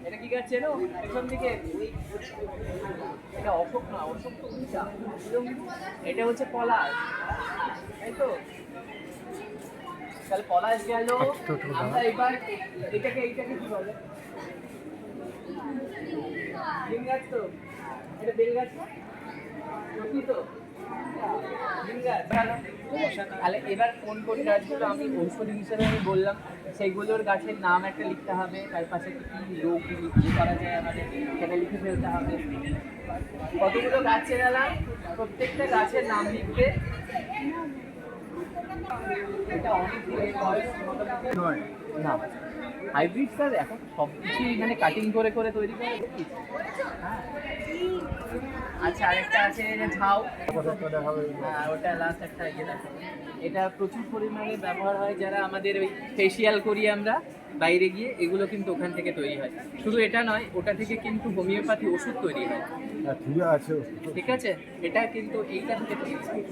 এটা কি গাছ চেনো? পেছন দিকে এটা অশোক না, অশোক তো উঁচা। এটা হচ্ছে পলাশ, তাই তো? তাহলে পলাশ গেল। আমরা এবার এইটাকে কি বলে? বেল গাছ তো? এটা বেল গাছ না? সত্যি তো? তাহলে এবার কোন কোন গাছগুলো আমি ঔষধি হিসেবে আমি বললাম সেইগুলোর গাছের নাম একটা লিখতে হবে, তার পাশে কি রোগ কি করা যায় আমাদের সেটা লিখে ফেলতে হবে। কতগুলো গাছ চেনালাম, প্রত্যেকটা গাছের নাম লিখতে। এটা অনেক বয়স নয় না, হাইব্রিড স্যার এখন সব কিছুই মানে কাটিং করে করে তৈরি করে। হ্যাঁ, আচ্ছা আরেকটা আছে যে ঝাউ, হ্যাঁ ওটা লাস্ট একটা ইয়ে দেখো। এটা প্রচুর পরিমাণে ব্যবহার হয় যারা আমাদের ওই ফেসিয়াল করি আমরা বাইরে গিয়ে, এগুলো কিন্তু ওখান থেকে তৈরি হয়। শুধু এটা নয়, ওটা থেকে কিন্তু হোমিওপ্যাথি ওষুধ তৈরি হয়। ঠিক আছে, এটা কিন্তু এইটা থেকে তৈরি হয়।